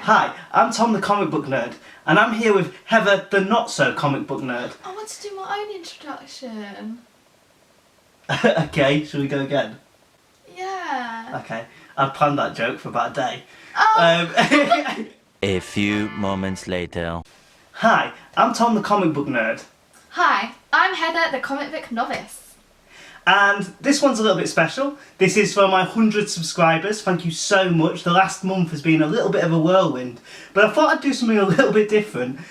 Hi, I'm Tom the comic book nerd, and I'm here with Heather the not so comic book nerd. I want to do my own introduction. Okay, shall we go again? Yeah. Okay, I've planned that joke for about a day. Oh. A few moments later. Hi, I'm Tom the comic book nerd. Hi, I'm Heather the comic book novice. And this one's a little bit special. This is for my 100 subscribers. Thank you so much. The last month has been a little bit of a whirlwind, but I thought I'd do something a little bit different.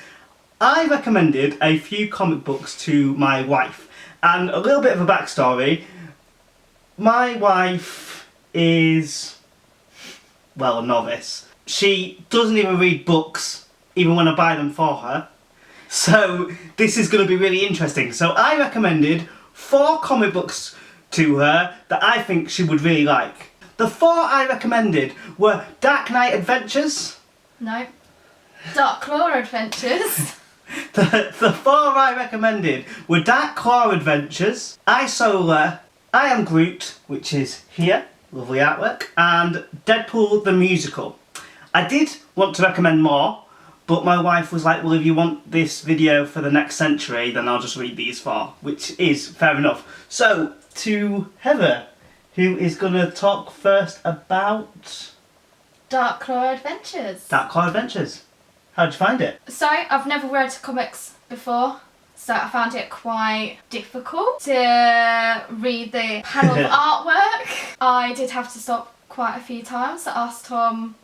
I recommended a few comic books to my wife, and a little bit of a backstory. My wife is, well, a novice. She doesn't even read books, even when I buy them for her. So this is going to be really interesting. So I recommended 4 comic books to her that I think she would really like. The 4 I recommended were Dark Knight Adventures. No. Dark Claw Adventures. The 4 I recommended were Dark Claw Adventures, I Solar, I Am Groot, which is here, lovely artwork, and Deadpool the Musical. I did want to recommend more, but my wife was like, well, if you want this video for the next century, then I'll just read these 4, which is fair enough. So, to Heather, who is going to talk first about Dark Claw Adventures. Dark Claw Adventures. How'd you find it? So, I've never read comics before, so I found it quite difficult to read the panel of artwork. I did have to stop quite a few times to ask Tom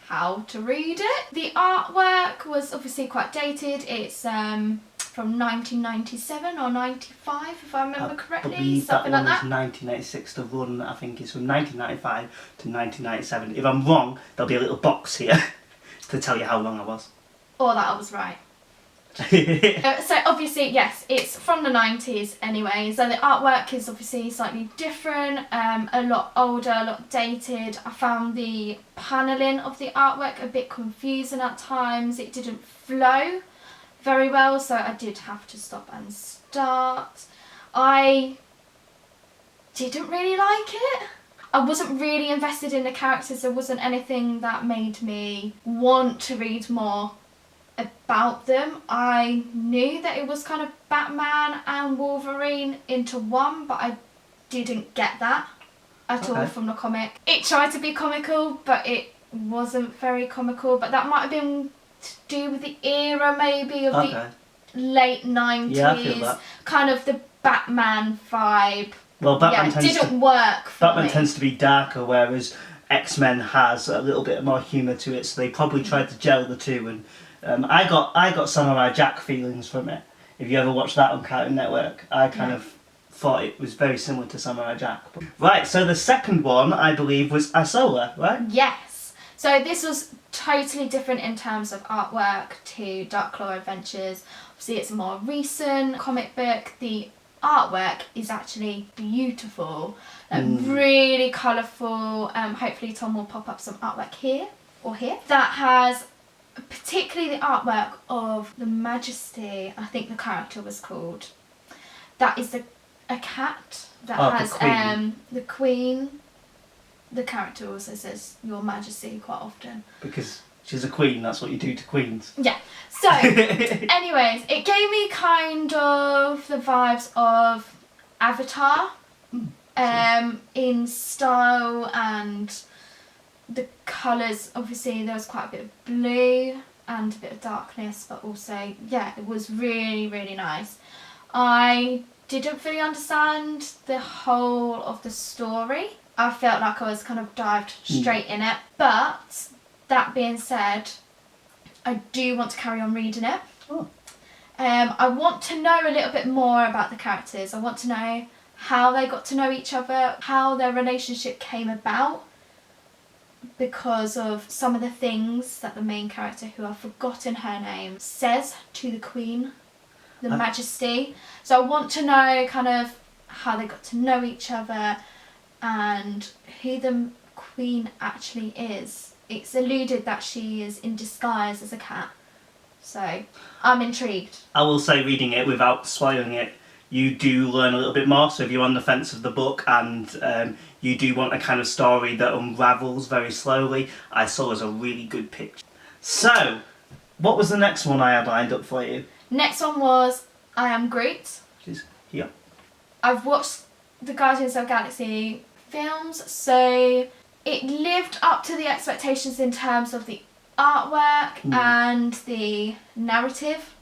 how to read it. The artwork was obviously quite dated. It's from 1997 or 95, if I remember correctly, something like that. That one was 1996. The run, I think, is from 1995 to 1997. If I'm wrong, there'll be a little box here to tell you how wrong I was. Or that I was right. So obviously, yes, it's from the 90s anyway, so the artwork is obviously slightly different, a lot older, a lot dated. I found the panelling of the artwork a bit confusing at times. It didn't flow very well, so I did have to stop and start. I didn't really like it. I wasn't really invested in the characters. There wasn't anything that made me want to read more about them. I knew that it was kind of Batman and Wolverine into one, but I didn't get that at all from the comic. It tried to be comical, but it wasn't very comical, but that might have been to do with the era maybe of the late 90s. Yeah, I feel that. Kind of the Batman vibe. Well, Batman didn't work for me. tends to be darker, whereas X-Men has a little bit more humour to it, so they probably tried to gel the two, and I got Samurai Jack feelings from it. If you ever watched that on Cartoon Network, I kind of thought it was very similar to Samurai Jack. Right, so the second one, I believe, was Isola, right? Yes. So this was totally different in terms of artwork to Dark Claw Adventures. Obviously, it's a more recent comic book. The artwork is actually beautiful, really colourful. Hopefully Tom will pop up some artwork here or here. That has particularly the artwork of the Majesty, I think the character was called. That is a cat that has the Queen. The character also says Your Majesty quite often. Because she's a queen, that's what you do to queens. Yeah. So, anyways, it gave me kind of the vibes of Avatar in style, and the colours, obviously there was quite a bit of blue and a bit of darkness, but also, yeah, it was really, really nice. I didn't fully understand the whole of the story. I felt like I was kind of dived straight in it, but that being said, I do want to carry on reading it. I want to know a little bit more about the characters. I want to know how they got to know each other, how their relationship came about, because of some of the things that the main character, who I've forgotten her name, says to the Queen, the Majesty. So I want to know kind of how they got to know each other and who the Queen actually is. It's alluded that she is in disguise as a cat, so I'm intrigued. I will say, reading it without spoiling it, you do learn a little bit more. So if you're on the fence of the book and you do want a kind of story that unravels very slowly, I saw as a really good pitch. So, what was the next one I had lined up for you? Next one was I Am Groot. Which is here. I've watched the Guardians of the Galaxy films, so it lived up to the expectations in terms of the artwork and the narrative.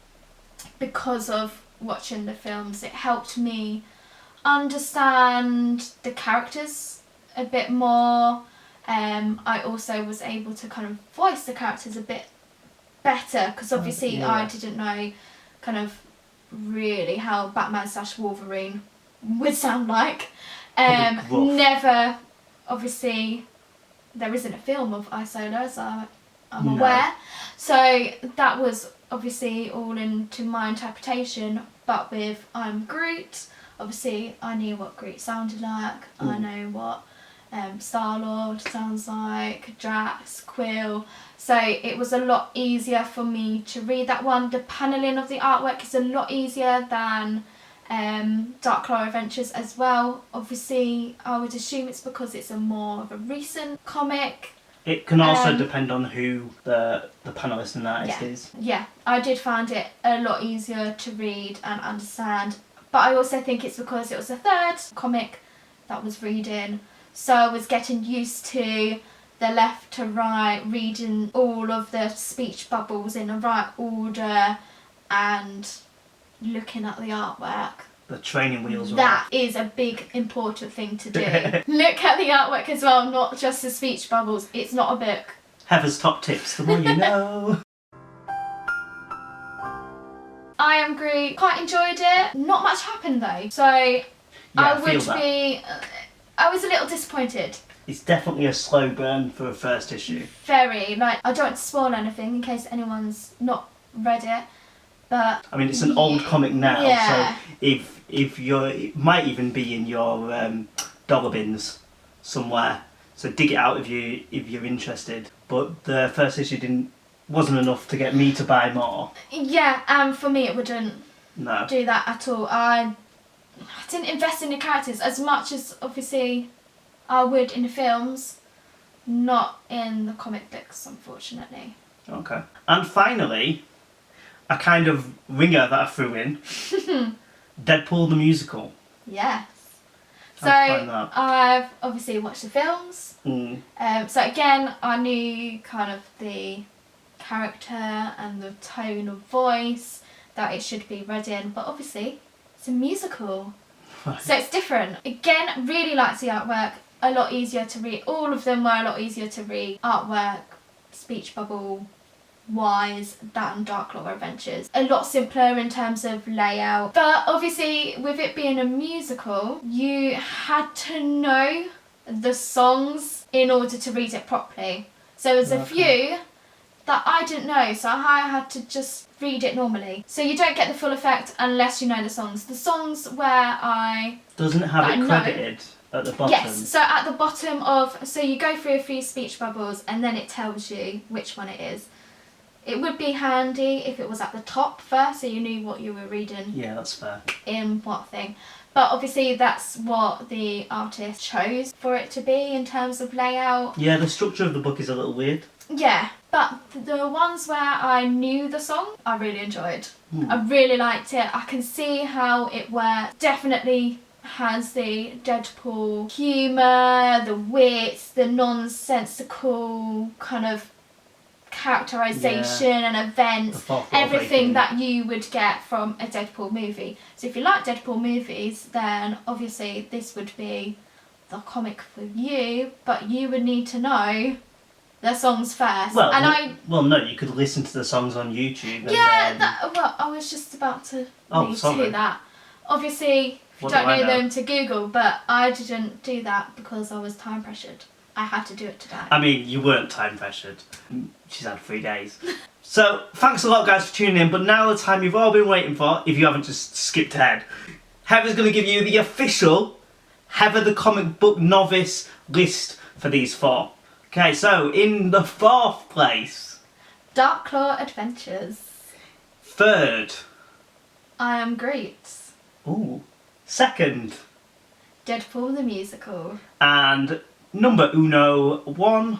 Because of watching the films, it helped me understand the characters a bit more. I also was able to kind of voice the characters a bit better, because obviously I didn't know kind of really how Batman / Wolverine would sound like. Never, obviously, there isn't a film of Isola, so I'm aware. So that was obviously all into my interpretation. But with I'm Groot, obviously I knew what Groot sounded like. I know what Star-Lord sounds like, Drax, Quill. So it was a lot easier for me to read that one. The panelling of the artwork is a lot easier than Dark Claw Adventures as well. Obviously, I would assume it's because it's a more of a recent comic. It can also depend on who the panellist and artist is. Yeah, I did find it a lot easier to read and understand. But I also think it's because it was the third comic that was reading. So I was getting used to the left to right, reading all of the speech bubbles in the right order and looking at the artwork. The training wheels. That is a big important thing to do. Look at the artwork as well, not just the speech bubbles. It's not a book. Heather's top tips, the more you know. I Am Groot, quite enjoyed it. Not much happened though, so I was a little disappointed. It's definitely a slow burn for a first issue. Very. Like, I don't want to spoil anything in case anyone's not read it, but I mean, it's an old comic now, so if you're, it might even be in your dollar bins somewhere. So dig it out if you're interested. But the first issue wasn't enough to get me to buy more. Yeah, and for me it wouldn't do that at all. I didn't invest in the characters as much as obviously I would in the films, not in the comic books, unfortunately. Okay. And finally, a kind of ringer that I threw in. Deadpool the musical. Yes. So How'd you find that? I've obviously watched the films. Mm. So again, I knew kind of the character and the tone of voice that it should be read in, but obviously it's a musical. Right. So it's different. Again, really liked the artwork. A lot easier to read. All of them were a lot easier to read. Artwork, speech bubble wise than Dark Claw Adventures. A lot simpler in terms of layout. But obviously with it being a musical, you had to know the songs in order to read it properly. So there's a few that I didn't know, so I had to just read it normally. So you don't get the full effect unless you know the songs. The songs where I... Doesn't it have it credited at the bottom? Yes, so at the bottom of... So you go through a few speech bubbles and then it tells you which one it is. It would be handy if it was at the top first, so you knew what you were reading. Yeah, that's fair. In what thing. But obviously that's what the artist chose for it to be in terms of layout. Yeah, the structure of the book is a little weird. Yeah, but the ones where I knew the song, I really enjoyed. I really liked it. I can see how it worked. Definitely has the Deadpool humour, the wits, the nonsensical kind of characterisation and events, everything that you would get from a Deadpool movie. So if you like Deadpool movies, then obviously this would be the comic for you, but you would need to know the songs first. Well, no, you could listen to the songs on YouTube. I was just about to lead to that. Obviously, you don't know them to Google, but I didn't do that because I was time pressured. I had to do it today. I mean, you weren't time pressured. She's had 3 days. So, thanks a lot, guys, for tuning in. But now the time you've all been waiting for, if you haven't just skipped ahead. Heather's going to give you the official Heather the Comic Book Novice list for these 4. Okay, so in the 4th place... Dark Claw Adventures. 3rd... I Am Groot. Ooh. 2nd... Deadpool the Musical. And number 1...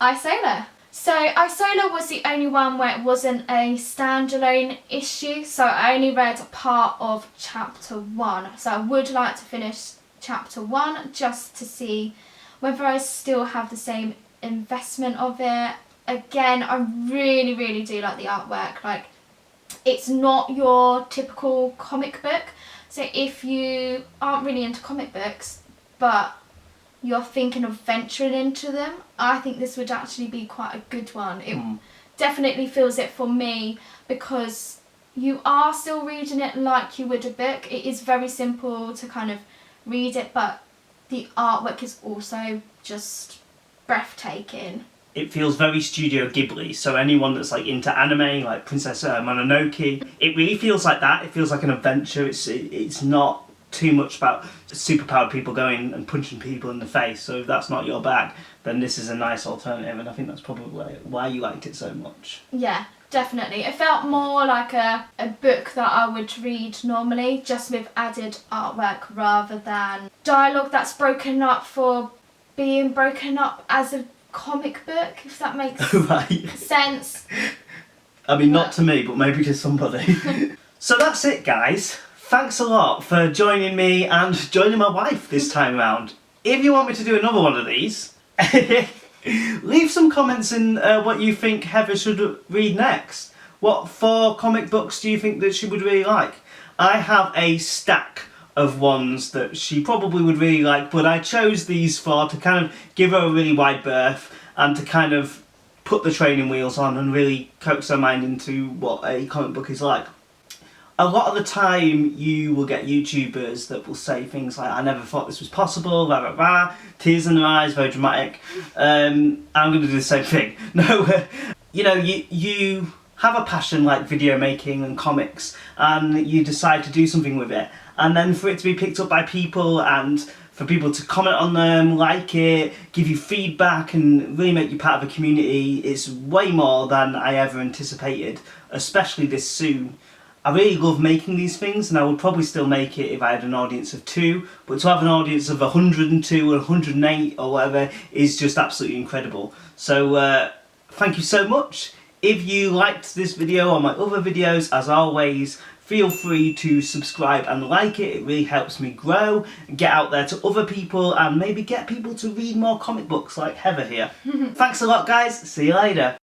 Isola. So Isola was the only one where it wasn't a standalone issue, so I only read part of chapter 1. So I would like to finish chapter 1 just to see whether I still have the same investment of it. Again, I really do like the artwork. Like, it's not your typical comic book. So if you aren't really into comic books, but you're thinking of venturing into them, I think this would actually be quite a good one. It definitely feels it for me, because you are still reading it like you would a book. It is very simple to kind of read it, but the artwork is also just breathtaking. It feels very Studio Ghibli, so anyone that's like into anime, like Princess Mononoke, it really feels like that. It feels like an adventure. It's not too much about superpowered people going and punching people in the face, so if that's not your bag, then this is a nice alternative, and I think that's probably why you liked it so much. Yeah, definitely. It felt more like a book that I would read normally, just with added artwork rather than dialogue that's broken up for being broken up as a comic book, if that makes Right. sense. I mean, not to me, but maybe to somebody. So that's it, guys. Thanks a lot for joining me and joining my wife this time around. If you want me to do another one of these, leave some comments in what you think Heather should read next. What 4 comic books do you think that she would really like? I have a stack of ones that she probably would really like, but I chose these 4 to kind of give her a really wide berth and to kind of put the training wheels on and really coax her mind into what a comic book is like. A lot of the time you will get YouTubers that will say things like, I never thought this was possible, rah rah rah, tears in their eyes, very dramatic. I'm going to do the same thing. No, you know, you have a passion like video making and comics, and you decide to do something with it, and then for it to be picked up by people and for people to comment on them, like it, give you feedback and really make you part of a community, it's way more than I ever anticipated, especially this soon. I really love making these things, and I would probably still make it if I had an audience of 2, but to have an audience of 102 or 108 or whatever is just absolutely incredible. So thank you so much. If you liked this video or my other videos, as always, feel free to subscribe and like it. It really helps me grow, get out there to other people, and maybe get people to read more comic books like Heather here. Thanks a lot, guys. See you later.